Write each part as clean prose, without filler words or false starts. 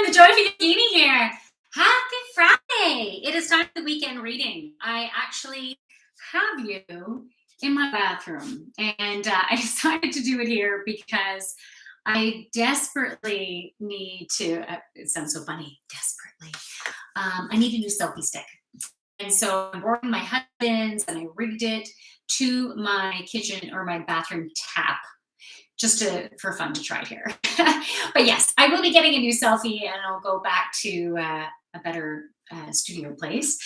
The joy of Yogini here. Happy Friday! It is time for the weekend reading. I actually have you in my bathroom, and I decided to do it here because I desperately need to. It sounds so funny. Desperately, I need a new selfie stick, and so I'm borrowing my husband's, and I rigged it to my kitchen or my bathroom tap just for fun to try here. But yes, I will be getting a new selfie and I'll go back to a better studio place.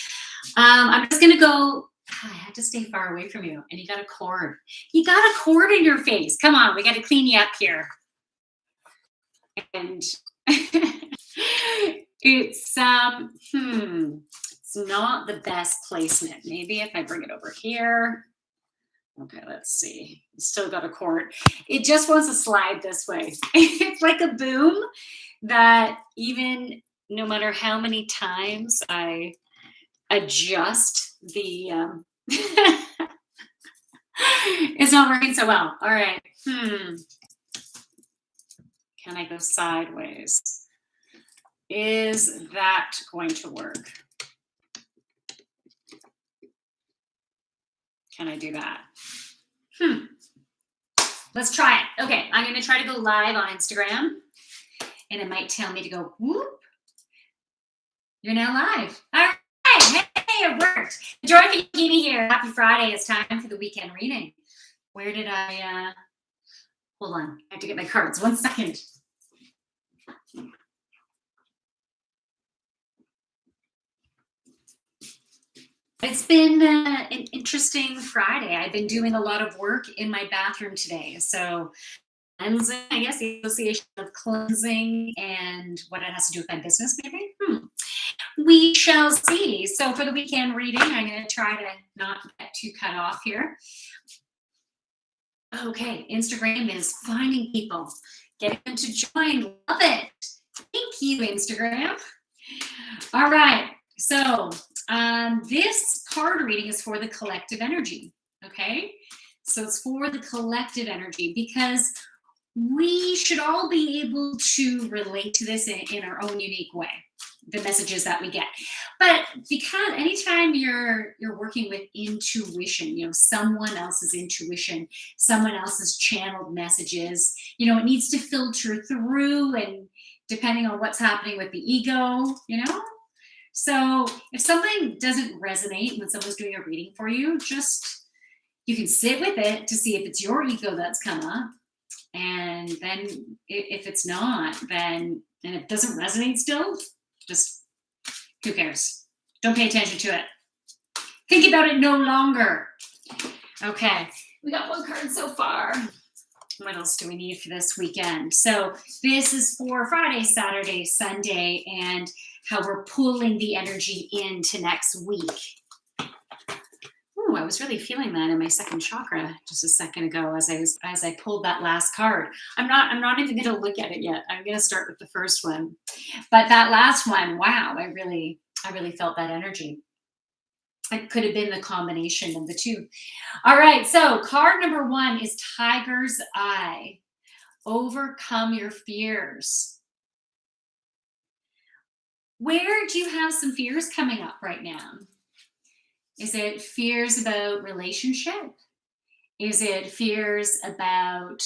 I'm just gonna go. I had to stay far away from you, and you got a cord. You got a cord in your face. Come on, we got to clean you up here. And it's it's not the best placement. Maybe if I bring it over here. Okay, let's see. Still got a cord. It just wants to slide this way. It's like a boom that even no matter how many times I adjust the, it's not working so well. All right. Can I go sideways? Is that going to work? Can I do that? Let's try it. Okay, I'm going to try to go live on Instagram, and it might tell me to go, whoop. You're now live. All right. Hey, it worked. The joy of Yogini here. Happy Friday. It's time for the weekend reading. Where did I, hold on. I have to get my cards. 1 second. It's been an interesting Friday. I've been doing a lot of work in my bathroom today. So cleansing, I guess the association of cleansing and what it has to do with my business, maybe. We shall see. So for the weekend reading, I'm going to try to not get too cut off here. Okay, Instagram is finding people, getting them to join. Love it. Thank you, Instagram. All right. So this card reading is for the collective energy. Okay. So it's for the collective energy because we should all be able to relate to this in our own unique way, the messages that we get. But because anytime you're working with intuition, someone else's intuition, someone else's channeled messages, it needs to filter through, and depending on what's happening with the ego, So if something doesn't resonate when someone's doing a reading for you, you can sit with it to see if it's your ego that's come up. And then if it's not, and it doesn't resonate still, just who cares? Don't pay attention to it. Think about it no longer. Okay, we got 1 card so far. What else do we need for this weekend? So this is for Friday, Saturday, Sunday, and how we're pulling the energy into next week. Ooh, I was really feeling that in my second chakra just a second ago as I pulled that last card. I'm not even going to look at it yet. I'm going to start with the first one. But that last one, wow, I really felt that energy. It could have been the combination of the two. All right, so card number 1 is Tiger's Eye. Overcome your fears. Where do you have some fears coming up right now? Is it fears about relationship? Is it fears about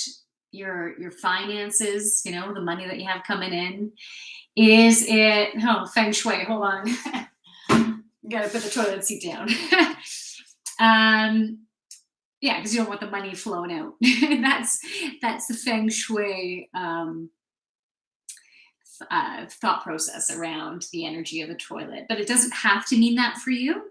your finances, the money that you have coming in? Is it, feng shui, hold on. Got to put the toilet seat down. Yeah, because you don't want the money flowing out. That's the feng shui thought process around the energy of the toilet. But it doesn't have to mean that for you.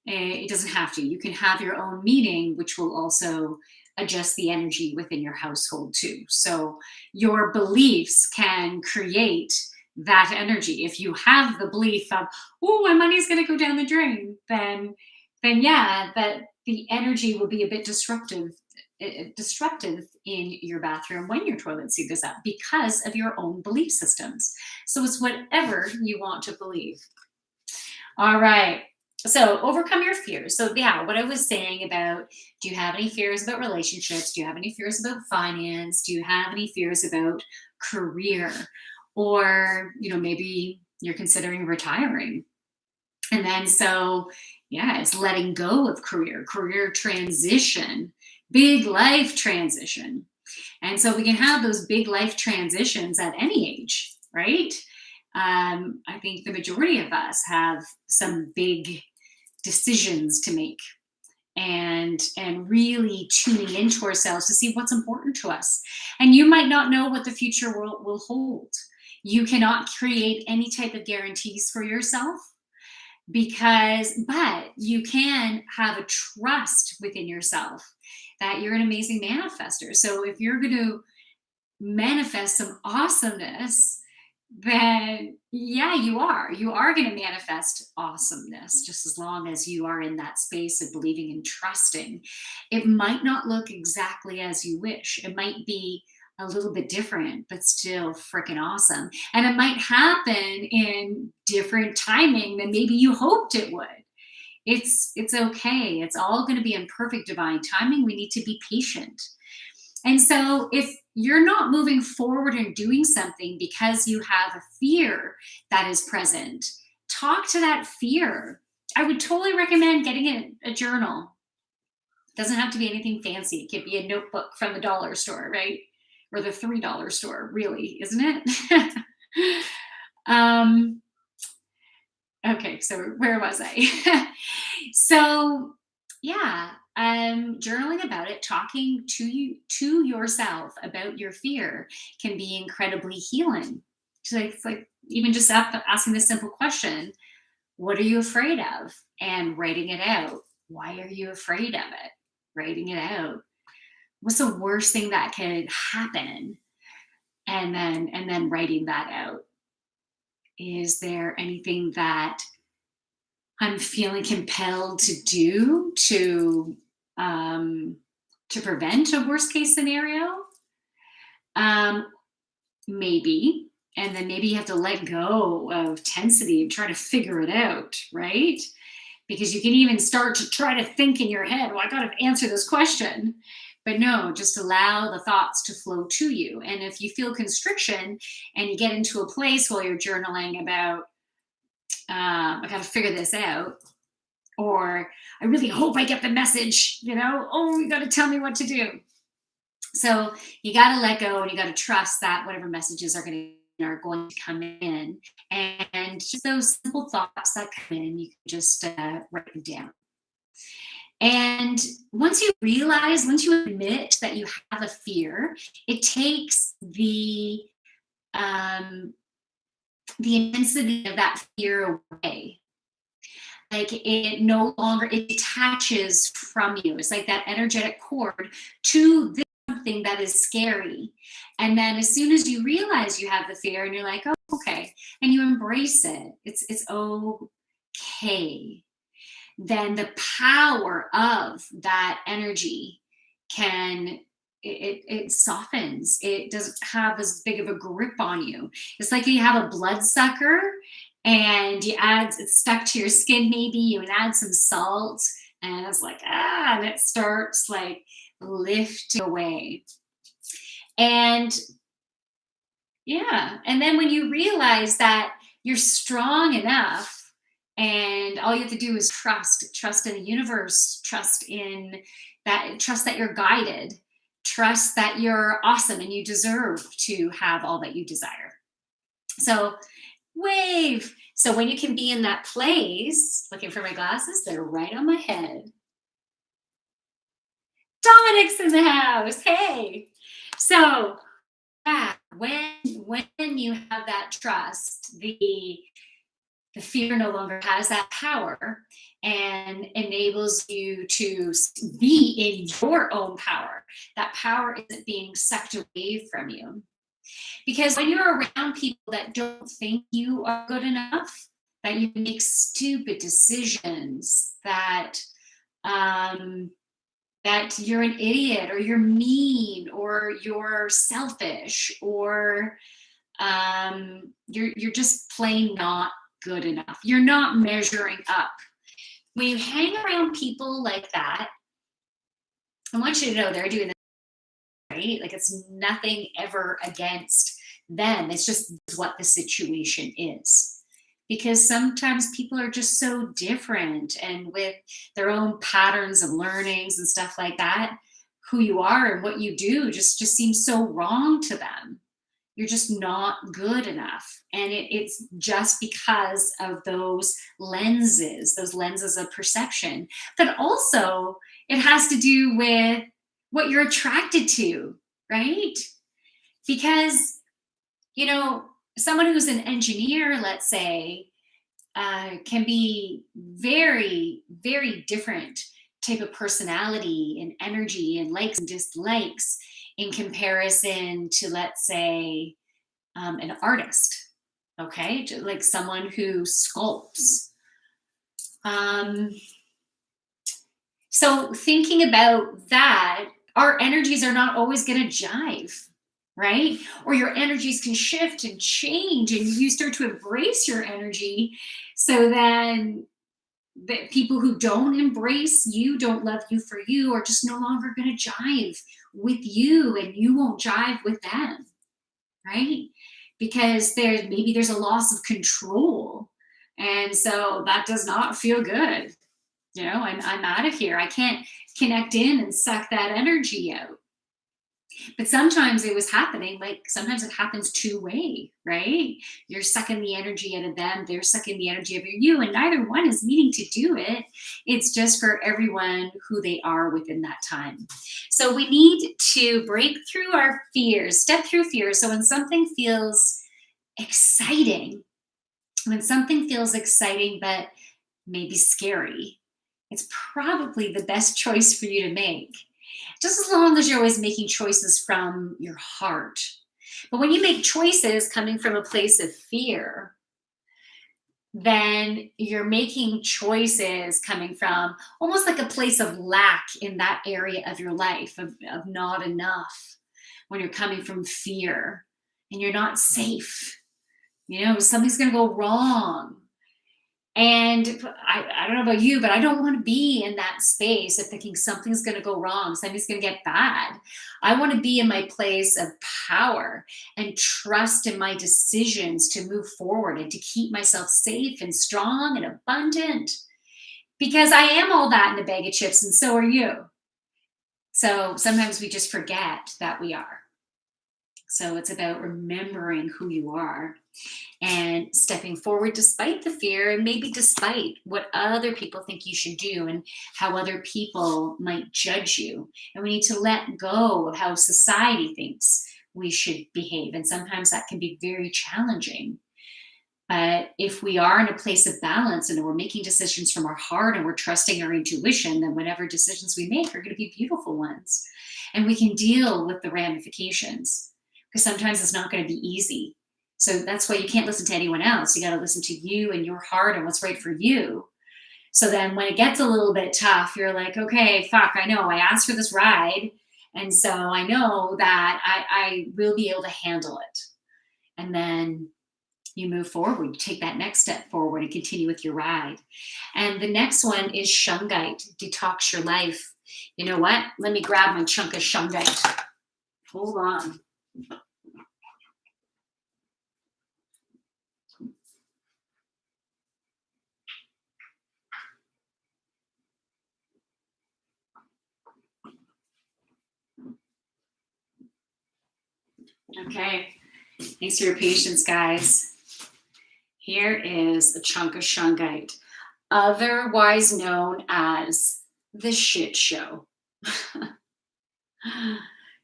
It doesn't have to. You can have your own meaning, which will also adjust the energy within your household too. So your beliefs can create that energy. If you have the belief of, oh, my money's going to go down the drain, then yeah, that the energy will be a bit destructive in your bathroom when your toilet seat goes up because of your own belief systems. So it's whatever you want to believe. All right. So overcome your fears. So yeah, what I was saying about, do you have any fears about relationships? Do you have any fears about finance? Do you have any fears about career? or, maybe you're considering retiring. And then so, yeah, it's letting go of career transition, big life transition. And so we can have those big life transitions at any age, right? I think the majority of us have some big decisions to make, and really tuning into ourselves to see what's important to us. And you might not know what the future will hold. You cannot create any type of guarantees for yourself, but you can have a trust within yourself that you're an amazing manifester. So if you're going to manifest some awesomeness, then yeah, you are going to manifest awesomeness, just as long as you are in that space of believing and trusting. It might not look exactly as you wish. It might be a little bit different, but still freaking awesome. And it might happen in different timing than maybe you hoped it would. It's okay. It's all going to be in perfect divine timing. We need to be patient. And so if you're not moving forward and doing something because you have a fear that is present, talk to that fear. I would totally recommend getting a journal. It doesn't have to be anything fancy. It could be a notebook from the dollar store, right? Or the $3 store, really, isn't it? Okay, so where was I? So yeah, journaling about it, talking to yourself about your fear can be incredibly healing. So it's like even just asking this simple question: what are you afraid of? And writing it out. Why are you afraid of it? Writing it out. What's the worst thing that could happen? And then writing that out. Is there anything that I'm feeling compelled to do to prevent a worst case scenario? Um, Maybe. And then maybe you have to let go of tensity and try to figure it out, right? Because you can even start to try to think in your head, well, I got to answer this question. But no, just allow the thoughts to flow to you. And if you feel constriction and you get into a place while you're journaling about, I got to figure this out, or I really hope I get the message, oh, you got to tell me what to do. So you got to let go, and you got to trust that whatever messages are going to come in, and just those simple thoughts that come in, you can just write them down. And once you admit that you have a fear, it takes the intensity of that fear away. Like it no longer, it detaches from you. It's like that energetic cord to this something that is scary. And then as soon as you realize you have the fear and you're like, oh, okay, and you embrace it, it's okay. Then the power of that energy it softens. It doesn't have as big of a grip on you. It's like you have a bloodsucker and it's stuck to your skin, maybe you add some salt, and it's like, and it starts like lifting away. And yeah, and then when you realize that you're strong enough, and all you have to do is trust in the universe, trust that you're guided, trust that you're awesome and you deserve to have all that you desire. So wave. So when you can be in that place, looking for my glasses, they're right on my head. Dominic's in the house. Hey. So yeah, when you have that trust, the fear no longer has that power and enables you to be in your own power. That power isn't being sucked away from you. Because when you're around people that don't think you are good enough, that you make stupid decisions, that that you're an idiot, or you're mean, or you're selfish, or you're just plain not good enough. You're not measuring up. When you hang around people like that, I want you to know they're doing this right. Like it's nothing ever against them. It's just what the situation is. Because sometimes people are just so different and with their own patterns of learnings and stuff like that, who you are and what you do just seems so wrong to them. You're just not good enough. And it's just because of those lenses of perception. But also, it has to do with what you're attracted to, right? Because, you know, someone who's an engineer, let's say, can be very, very different type of personality and energy and likes and dislikes in comparison to, let's say, an artist. Okay, like someone who sculpts. Um, so thinking about that, our energies are not always going to jive, right? Or your energies can shift and change, and you start to embrace your energy. So then the people who don't embrace you, don't love you for you, are just no longer going to jive with you, and you won't jive with them, right? Because there's a loss of control, and so that does not feel good. I'm out of here. I can't connect in and suck that energy out. But sometimes it was happening, like sometimes it happens two-way, right? You're sucking the energy out of them, they're sucking the energy out of you, and neither one is needing to do it. It's just for everyone who they are within that time. So we need to break through our fears, step through fears. So exciting, when something feels exciting but maybe scary, it's probably the best choice for you to make. Just as long as you're always making choices from your heart. But when you make choices coming from a place of fear, then you're making choices coming from almost like a place of lack in that area of your life, of not enough, when you're coming from fear and you're not safe. Something's going to go wrong. And I don't know about you, but I don't want to be in that space of thinking something's going to go wrong, something's going to get bad. I want to be in my place of power and trust in my decisions to move forward and to keep myself safe and strong and abundant, because I am all that in a bag of chips, and so are you. So sometimes we just forget that we are. So it's about remembering who you are and stepping forward despite the fear, and maybe despite what other people think you should do and how other people might judge you. And we need to let go of how society thinks we should behave. And sometimes that can be very challenging. But if we are in a place of balance and we're making decisions from our heart and we're trusting our intuition, then whatever decisions we make are going to be beautiful ones. And we can deal with the ramifications, because sometimes it's not going to be easy. So that's why you can't listen to anyone else. You got to listen to you and your heart and what's right for you. So then when it gets a little bit tough, you're like, okay, fuck, I know I asked for this ride. And so I know that I will be able to handle it. And then you move forward, you take that next step forward and continue with your ride. And the next one is shungite, detox your life. You know what? Let me grab my chunk of shungite. Hold on. Okay, thanks for your patience, guys. Here is a chunk of shungite, otherwise known as the shit show.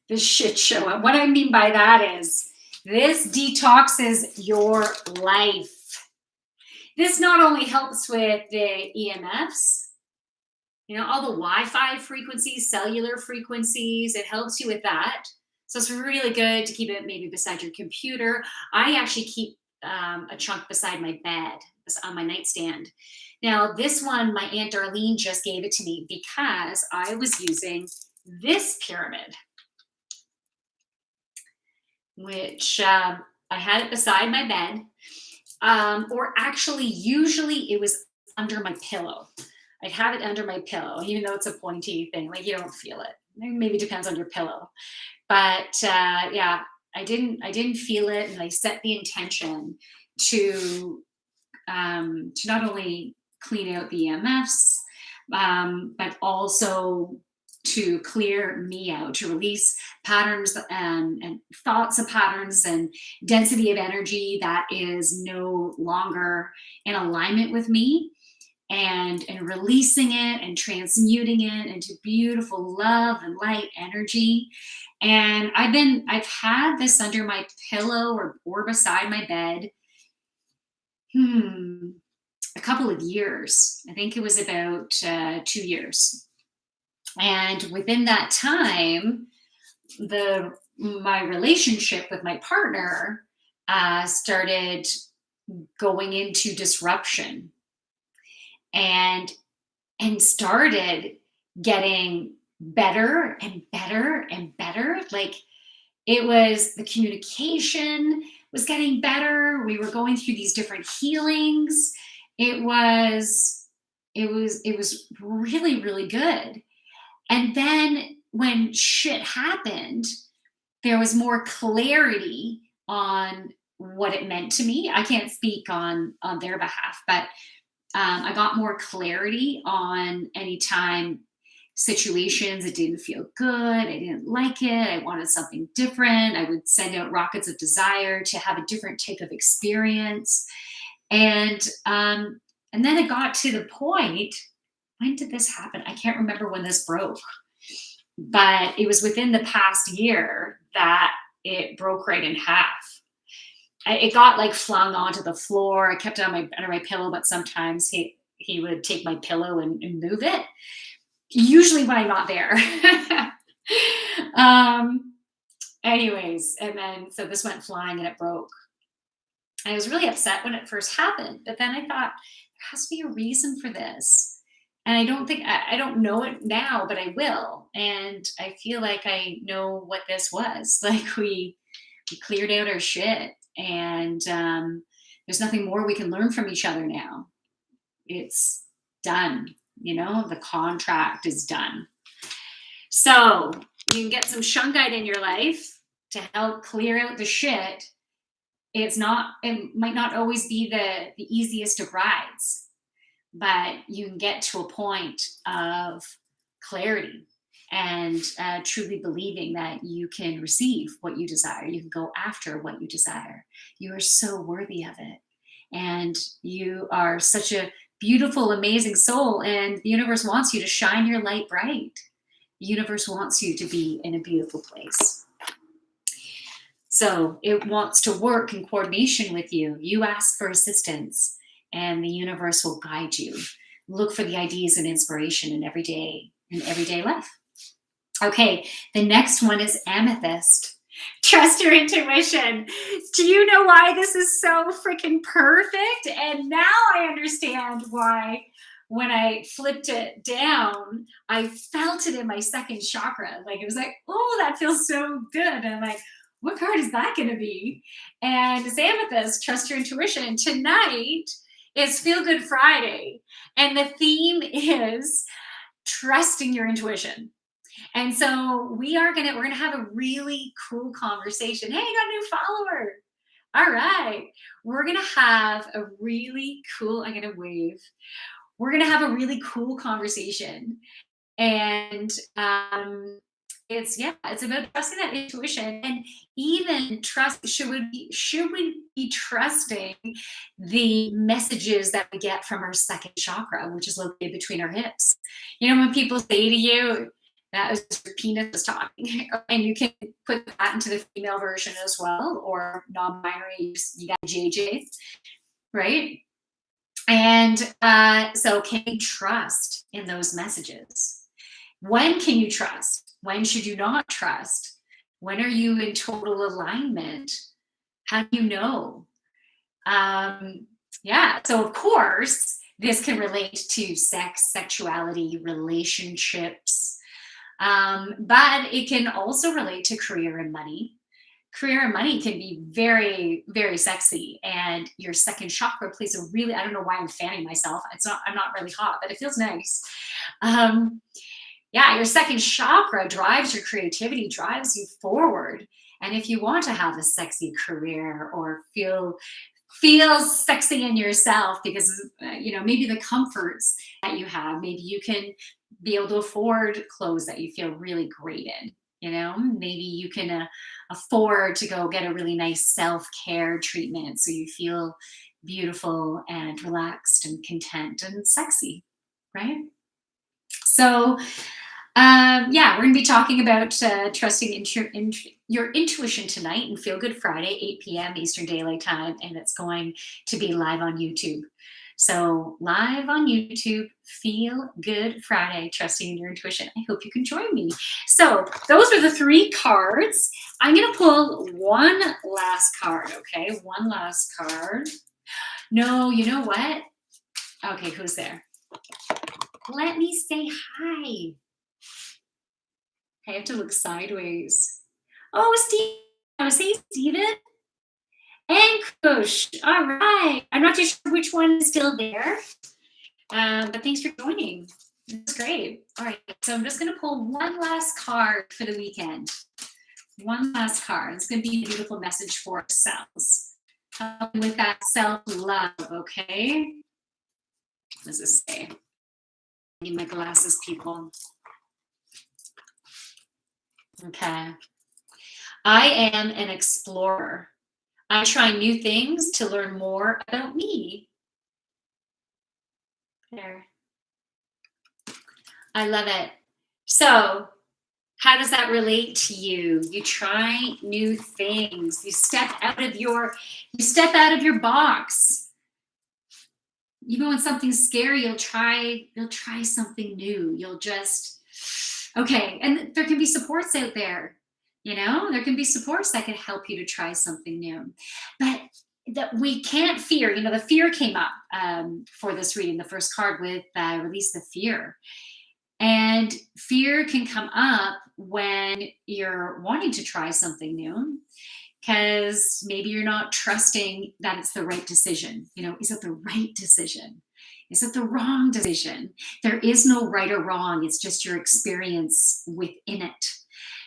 The shit show. And what I mean by that is this detoxes your life. This not only helps with the EMFs, all the Wi-Fi frequencies, cellular frequencies, it helps you with that. So it's really good to keep it maybe beside your computer. I actually keep a chunk beside my bed, on my nightstand. Now, this one, my Aunt Darlene just gave it to me because I was using this pyramid, which I had it beside my bed, or actually, usually it was under my pillow. I'd have it under my pillow, even though it's a pointy thing, like you don't feel it. Maybe it depends on your pillow. But yeah, I didn't feel it, and I set the intention to to not only clean out the EMFs, but also to clear me out, to release patterns and thoughts of patterns and density of energy that is no longer in alignment with me, and releasing it and transmuting it into beautiful love and light energy. And I've had this under my pillow or beside my bed, hmm, a couple of years. I think it was about 2 years. And within that time, the my relationship with my partner started going into disruption, and started getting better and better and better. Like, it was the communication was getting better. We were going through these different healings. It was really, really good. And then when shit happened, there was more clarity on what it meant to me. I can't speak on their behalf, but I got more clarity on any time situations it didn't feel good, I didn't like it, I wanted something different. I would send out rockets of desire to have a different type of experience. And then it got to the point, when did this happen? I can't remember when this broke, but it was within the past year that it broke right in half. It got like flung onto the floor. I kept it on my under my pillow, but sometimes he would take my pillow and move it. Usually when I'm not there. um, Anyways, and then so this went flying and it broke. I was really upset when it first happened, but then I thought there has to be a reason for this. And I don't know it now, but I will. And I feel like I know what this was. Like, we cleared out our shit, and there's nothing more we can learn from each other now. It's done. The contract is done. So you can get some shungite in your life to help clear out the shit. It might not always be the easiest of rides, but you can get to a point of clarity and truly believing that you can receive what you desire. You can go after what you desire. You are so worthy of it. And you are such a beautiful, amazing soul. And the universe wants you to shine your light bright. The universe wants you to be in a beautiful place. So it wants to work in coordination with you. You ask for assistance, and the universe will guide you. Look for the ideas and inspiration in everyday life. Okay, the next one is amethyst. Trust your intuition. Do you know why this is so freaking perfect? And now I understand why when I flipped it down, I felt it in my second chakra. Like, it was like, oh, that feels so good. And I'm like, what card is that going to be? And it's amethyst, trust your intuition. Tonight is Feel Good Friday. And the theme is trusting your intuition. And so we're gonna have a really cool conversation. Hey, I got a new follower. All right. We're gonna have a really cool, I'm gonna wave. We're gonna have a really cool conversation. And it's about trusting that intuition, and even trust. Should we be trusting the messages that we get from our second chakra, which is located between our hips? When people say to you, that was your penis is talking, and you can put that into the female version as well, or non-binary. You got JJ, right? And so, can you trust in those messages? When can you trust? When should you not trust? When are you in total alignment? How do you know? So of course, this can relate to sex, sexuality, relationships, but it can also relate to career and money. Career and money can be very, very sexy, and your second chakra plays a really, I don't know why I'm fanning myself. I'm not really hot, but it feels nice. Your second chakra drives your creativity, drives you forward. And if you want to have a sexy career or feel sexy in yourself because maybe the comforts that you have, maybe you can be able to afford clothes that you feel really great in. Maybe you can afford to go get a really nice self-care treatment so you feel beautiful and relaxed and content and sexy, right? So yeah, we're going to be talking about trusting your intuition tonight and Feel Good Friday, 8 p.m. Eastern Daylight Time, and it's going to be live on YouTube. So live on YouTube, Feel Good Friday, trusting in your intuition. I hope you can join me. So those are the 3 cards. I'm going to pull one last card, okay? One last card. No, you know what? Okay, who's there? Let me say hi. I have to look sideways. Oh, Steve. Hey, Steven. And Kush. All right. I'm not too sure which one is still there, but thanks for joining. That's great. All right. So I'm just going to pull one last card for the weekend. One last card. It's going to be a beautiful message for ourselves. With that self-love, okay? What does this say? I need my glasses, people. Okay. I am an explorer. I try new things to learn more about me. There. I love it. So, how does that relate to you? You try new things. You step out of your box. Even when something's scary, you'll try something new. You'll just okay, and there can be supports out there. There can be supports that can help you to try something new. But that we can't fear. The fear came up for this reading, the first card with release the fear. And fear can come up when you're wanting to try something new because maybe you're not trusting that it's the right decision. Is it the right decision? Is it the wrong decision? There is no right or wrong. It's just your experience within it.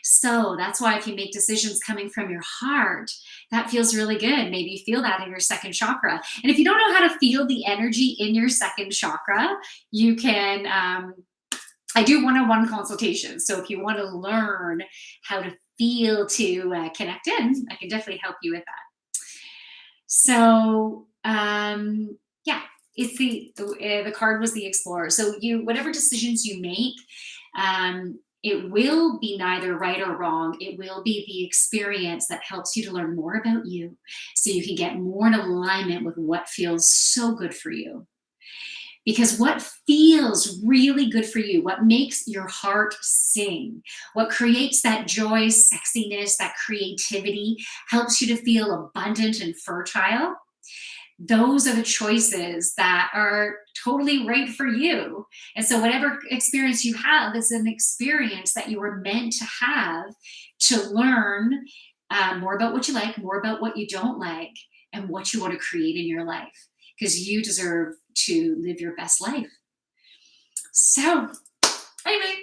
So that's why if you make decisions coming from your heart, that feels really good. Maybe you feel that in your second chakra. And if you don't know how to feel the energy in your second chakra, you can, I do one-on-one consultations. So if you want to learn how to feel to connect in, I can definitely help you with that. So yeah, it's the card was the explorer. So whatever decisions you make, it will be neither right or wrong. It will be the experience that helps you to learn more about you so you can get more in alignment with what feels so good for you. Because what feels really good for you, what makes your heart sing, what creates that joy, sexiness, that creativity, helps you to feel abundant and fertile, those are the choices that are totally right for you. And so whatever experience you have is an experience that you were meant to have to learn more about what you like, more about what you don't like, and what you want to create in your life, because you deserve to live your best life. So anyway,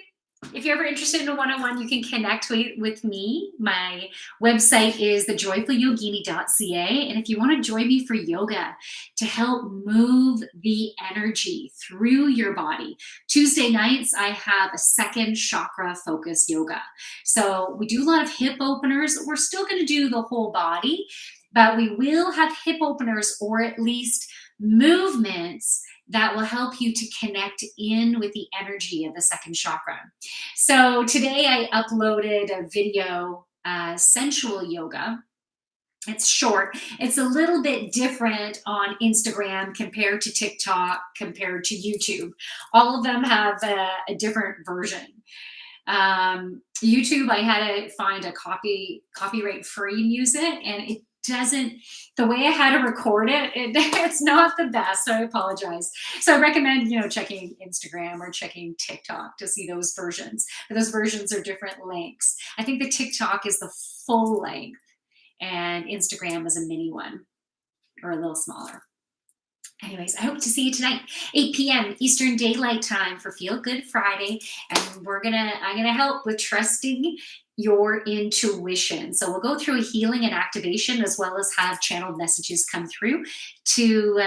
if you're ever interested in a one-on-one, you can connect with me. My website is thejoyfulyogini.ca. And if you want to join me for yoga to help move the energy through your body, Tuesday nights, I have a second chakra focus yoga. So we do a lot of hip openers. We're still going to do the whole body, but we will have hip openers, or at least movements that will help you to connect in with the energy of the second chakra. So today I uploaded a video, sensual yoga. It's short. It's a little bit different on Instagram compared to TikTok, compared to YouTube. All of them have a different version. YouTube, I had to find a copyright free music, and it doesn't, the way I had to record it's not the best, so I apologize. So I recommend, checking Instagram or checking TikTok to see those versions. But those versions are different lengths. I think the TikTok is the full length, and Instagram is a mini one, or a little smaller. Anyways, I hope to see you tonight, 8 p.m. Eastern Daylight Time for Feel Good Friday. And I'm gonna help with trusting your intuition. So we'll go through a healing and activation as well as have channeled messages come through to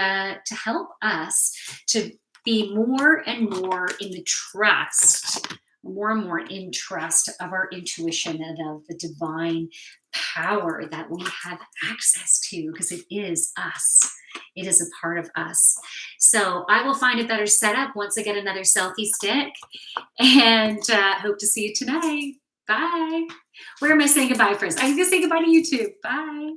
help us to be more and more in the trust, more and more in trust of our intuition and of the divine power that we have access to because it is us. It is a part of us. So I will find a better setup once I get another selfie stick and hope to see you tonight. Bye. Where am I saying goodbye first? I'm going to say goodbye to YouTube. Bye.